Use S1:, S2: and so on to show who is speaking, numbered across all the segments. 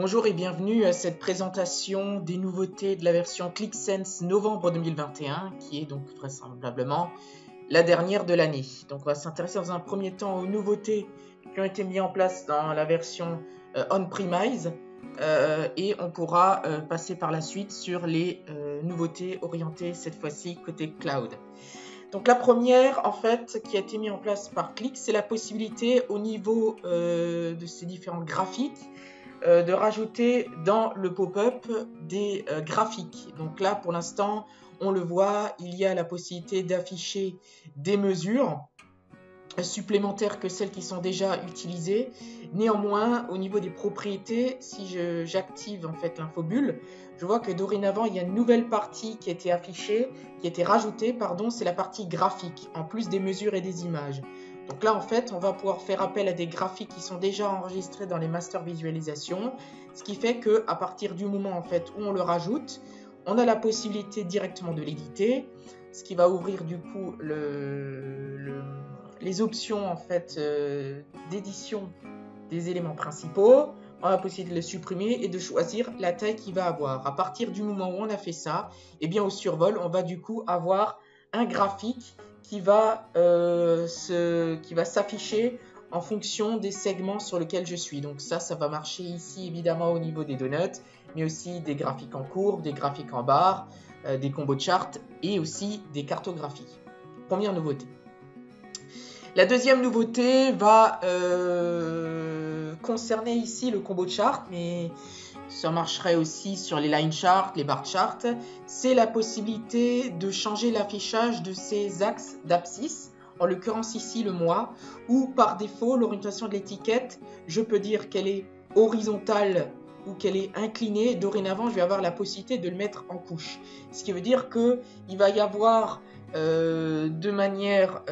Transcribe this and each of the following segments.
S1: Bonjour et bienvenue à cette présentation des nouveautés de la version ClickSense novembre 2021, qui est donc vraisemblablement la dernière de l'année. Donc on va s'intéresser dans un premier temps aux nouveautés qui ont été mises en place dans la version on-premise et on pourra passer par la suite sur les nouveautés orientées cette fois-ci côté cloud. Donc la première en fait qui a été mise en place par Click, c'est la possibilité au niveau de ces différents graphiques de rajouter dans le pop-up des graphiques. Donc là, pour l'instant, on le voit, il y a la possibilité d'afficher des mesures supplémentaires que celles qui sont déjà utilisées. Néanmoins, au niveau des propriétés, si j'active en fait l'infobulle, je vois que dorénavant, il y a une nouvelle partie qui a été affichée, qui a été rajoutée, c'est la partie graphique, en plus des mesures et des images. Donc là, en fait, on va pouvoir faire appel à des graphiques qui sont déjà enregistrés dans les master visualisation, ce qui fait qu'à partir du moment en fait, où on le rajoute, on a la possibilité directement de l'éditer, ce qui va ouvrir du coup les options en fait, d'édition des éléments principaux. On a la possibilité de le supprimer et de choisir la taille qu'il va avoir. À partir du moment où on a fait ça, eh bien au survol, on va du coup avoir un graphique qui va s'afficher en fonction des segments sur lesquels je suis. Donc ça va marcher ici évidemment au niveau des donuts, mais aussi des graphiques en courbe, des graphiques en barre, des combos de charts et aussi des cartographies. Première nouveauté. La deuxième nouveauté va concerner ici le combo de chart, mais ça marcherait aussi sur les line charts, les bar charts. C'est la possibilité de changer l'affichage de ces axes d'abscisse, en l'occurrence ici le mois, où par défaut l'orientation de l'étiquette, je peux dire qu'elle est horizontale ou qu'elle est inclinée. Dorénavant, je vais avoir la possibilité de le mettre en couche. Ce qui veut dire qu'il va y avoir de manière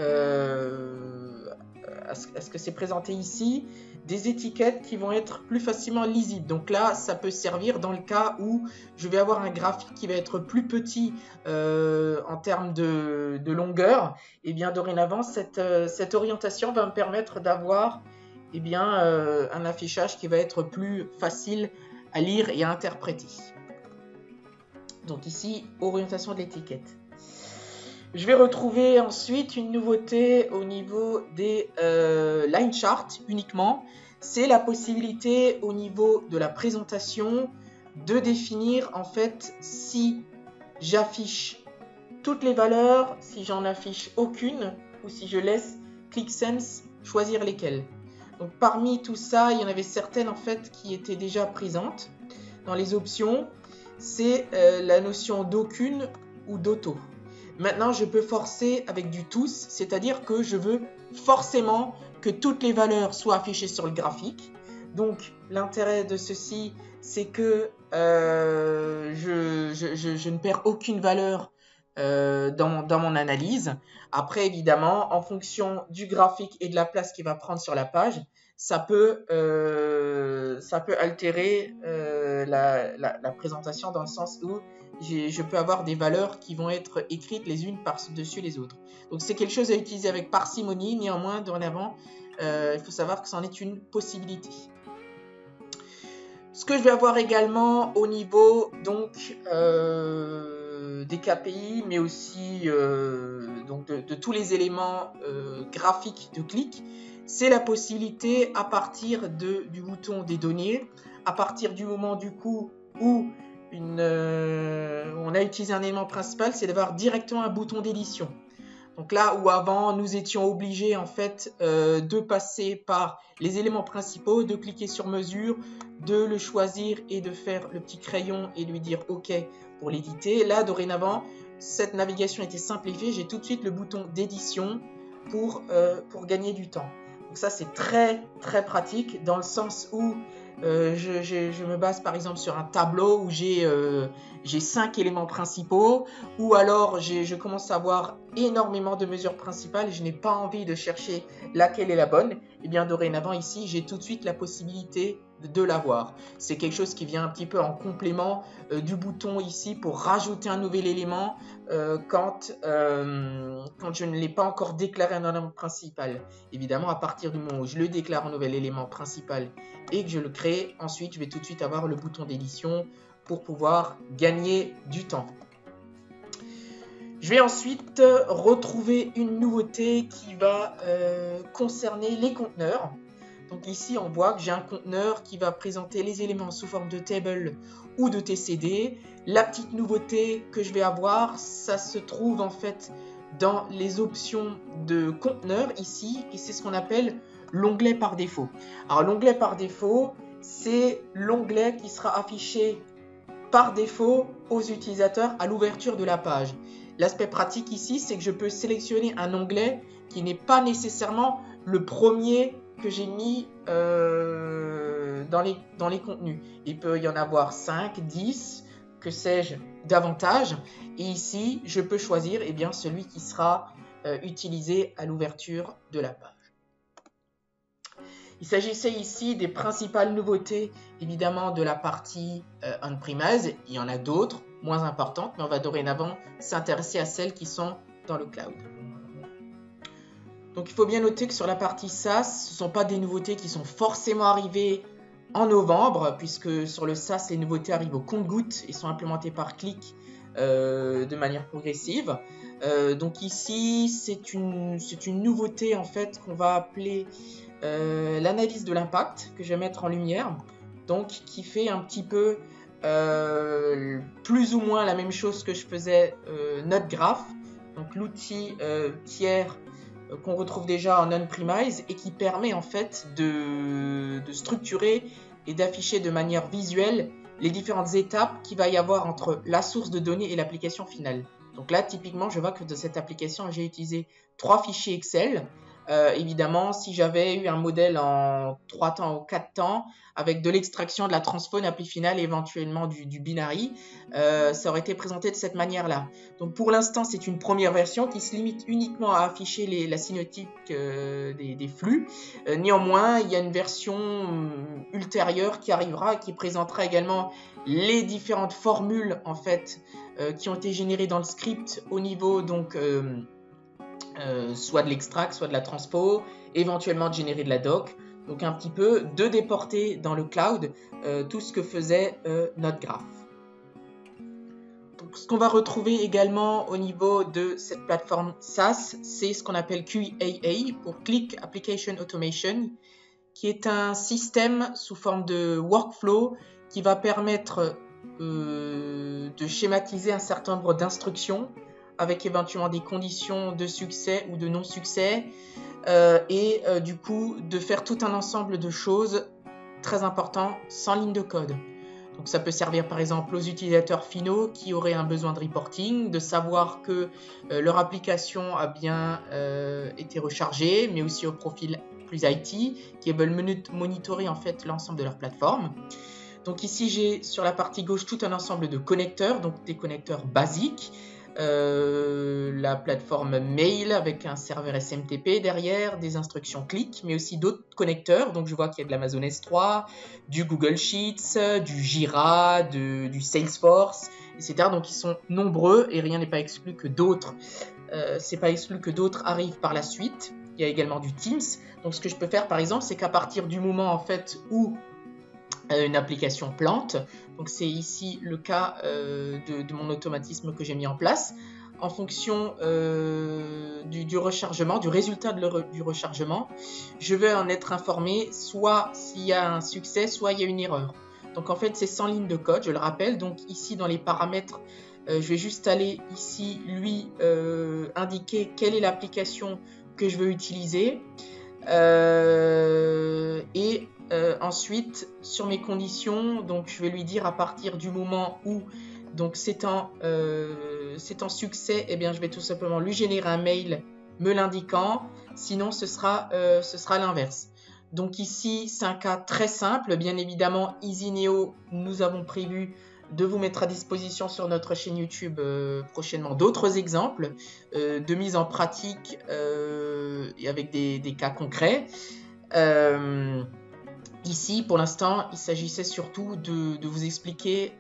S1: à ce que c'est présenté ici, des étiquettes qui vont être plus facilement lisibles. Donc là, ça peut servir dans le cas où je vais avoir un graphique qui va être plus petit en termes de longueur. Et bien dorénavant, cette orientation va me permettre d'avoir un affichage qui va être plus facile à lire et à interpréter. Donc ici, orientation de l'étiquette. Je vais retrouver ensuite une nouveauté au niveau des line charts uniquement. C'est la possibilité au niveau de la présentation de définir en fait si j'affiche toutes les valeurs, si j'en affiche aucune ou si je laisse ClickSense choisir lesquelles. Donc parmi tout ça, il y en avait certaines en fait qui étaient déjà présentes dans les options. C'est la notion d'aucune ou d'auto. Maintenant, je peux forcer avec du tous, c'est-à-dire que je veux forcément que toutes les valeurs soient affichées sur le graphique. Donc, l'intérêt de ceci, c'est que je ne perds aucune valeur dans mon analyse. Après, évidemment, en fonction du graphique et de la place qu'il va prendre sur la page, ça peut altérer la présentation dans le sens où je peux avoir des valeurs qui vont être écrites les unes par-dessus les autres. Donc c'est quelque chose à utiliser avec parcimonie, néanmoins dorénavant, il faut savoir que c'en est une possibilité. Ce que je vais avoir également au niveau donc des KPI, mais aussi donc de tous les éléments graphiques de clic, c'est la possibilité à partir du bouton des données, à partir du moment du coup où on a utilisé un élément principal, c'est d'avoir directement un bouton d'édition. Donc là où avant nous étions obligés en fait de passer par les éléments principaux, de cliquer sur mesure, de le choisir et de faire le petit crayon et lui dire OK pour l'éditer. Là dorénavant, cette navigation était simplifiée, j'ai tout de suite le bouton d'édition pour gagner du temps. Donc ça c'est très très pratique dans le sens où je me base par exemple sur un tableau où j'ai 5 éléments principaux, ou alors je commence à avoir énormément de mesures principales et je n'ai pas envie de chercher laquelle est la bonne. Et bien dorénavant ici j'ai tout de suite la possibilité de l'avoir. C'est quelque chose qui vient un petit peu en complément du bouton ici pour rajouter un nouvel élément quand je ne l'ai pas encore déclaré en élément principal. Évidemment, à partir du moment où je le déclare en nouvel élément principal et que je le crée, enregistrer. Ensuite, je vais tout de suite avoir le bouton d'édition pour pouvoir gagner du temps. Je vais ensuite retrouver une nouveauté qui va concerner les conteneurs. Donc ici, on voit que j'ai un conteneur qui va présenter les éléments sous forme de table ou de TCD. La petite nouveauté que je vais avoir, ça se trouve en fait dans les options de conteneur ici, et c'est ce qu'on appelle l'onglet par défaut. Alors l'onglet par défaut, c'est l'onglet qui sera affiché par défaut aux utilisateurs à l'ouverture de la page. L'aspect pratique ici, c'est que je peux sélectionner un onglet qui n'est pas nécessairement le premier que j'ai mis dans les contenus. Il peut y en avoir 5, 10, que sais-je, davantage. Et ici, je peux choisir celui qui sera utilisé à l'ouverture de la page. Il s'agissait ici des principales nouveautés, évidemment, de la partie on-premise. Il y en a d'autres, moins importantes, mais on va dorénavant s'intéresser à celles qui sont dans le cloud. Donc il faut bien noter que sur la partie SaaS, ce ne sont pas des nouveautés qui sont forcément arrivées en novembre, puisque sur le SaaS, les nouveautés arrivent au compte-gouttes et sont implémentées par clic de manière progressive. Donc ici, c'est une nouveauté en fait qu'on va appeler l'analyse de l'impact, que je vais mettre en lumière, donc qui fait un petit peu plus ou moins la même chose que je faisais NoteGraph, donc l'outil tiers qu'on retrouve déjà en on-premise et qui permet en fait de structurer et d'afficher de manière visuelle les différentes étapes qu'il va y avoir entre la source de données et l'application finale. Donc là, typiquement, je vois que de cette application, j'ai utilisé 3 fichiers Excel. Évidemment, si j'avais eu un modèle en 3 temps ou 4 temps, avec de l'extraction, de la transfo, une appli finale et éventuellement du binary, ça aurait été présenté de cette manière-là. Donc pour l'instant, c'est une première version qui se limite uniquement à afficher la signotique des flux. Néanmoins, il y a une version ultérieure qui arrivera et qui présentera également les différentes formules en fait qui ont été générées dans le script au niveau donc soit de l'extract, soit de la transpo, éventuellement de générer de la doc, donc un petit peu de déporter dans le cloud tout ce que faisait NoteGraph. Donc, ce qu'on va retrouver également au niveau de cette plateforme SaaS, c'est ce qu'on appelle QAA pour Click Application Automation, qui est un système sous forme de workflow qui va permettre de schématiser un certain nombre d'instructions avec éventuellement des conditions de succès ou de non-succès, et du coup de faire tout un ensemble de choses très importantes sans ligne de code. Donc ça peut servir par exemple aux utilisateurs finaux qui auraient un besoin de reporting, de savoir que leur application a bien été rechargée, mais aussi au profil plus IT, qui veulent monitorer en fait l'ensemble de leur plateforme. Donc ici j'ai sur la partie gauche tout un ensemble de connecteurs, donc des connecteurs basiques, la plateforme mail avec un serveur SMTP derrière, des instructions clic, mais aussi d'autres connecteurs. Donc je vois qu'il y a de l'Amazon S3, du Google Sheets, du Jira, du Salesforce, etc. Donc ils sont nombreux et rien n'est pas exclu que d'autres. C'est pas exclu que d'autres arrivent par la suite. Il y a également du Teams. Donc ce que je peux faire par exemple, c'est qu'à partir du moment en fait où une application plante, donc c'est ici le cas de mon automatisme que j'ai mis en place, en fonction du rechargement, du résultat du rechargement, je vais en être informé soit s'il y a un succès, soit il y a une erreur. Donc en fait c'est sans ligne de code, je le rappelle. Donc ici dans les paramètres, je vais juste aller ici lui indiquer quelle est l'application que je veux utiliser, et ensuite sur mes conditions, donc je vais lui dire à partir du moment où donc c'est en succès, eh bien je vais tout simplement lui générer un mail me l'indiquant, sinon ce sera l'inverse. Donc ici c'est un cas très simple, bien évidemment Easyneo, nous avons prévu de vous mettre à disposition sur notre chaîne YouTube prochainement d'autres exemples de mise en pratique et avec des cas concrets. Ici, pour l'instant, il s'agissait surtout de vous expliquer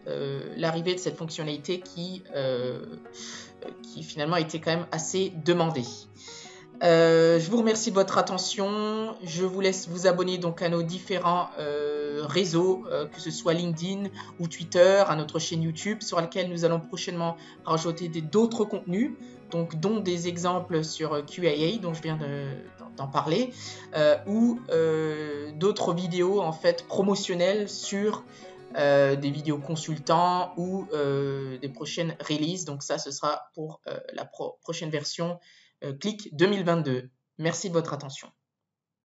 S1: l'arrivée de cette fonctionnalité qui finalement était quand même assez demandée. Je vous remercie de votre attention. Je vous laisse vous abonner donc à nos différents réseaux, que ce soit LinkedIn ou Twitter, à notre chaîne YouTube, sur laquelle nous allons prochainement rajouter d'autres contenus, donc dont des exemples sur QAA, dont je viens d'en parler, ou d'autres vidéos en fait promotionnelles sur des vidéos consultants ou des prochaines releases. Donc ça, ce sera pour la prochaine version Click 2022. Merci de votre attention.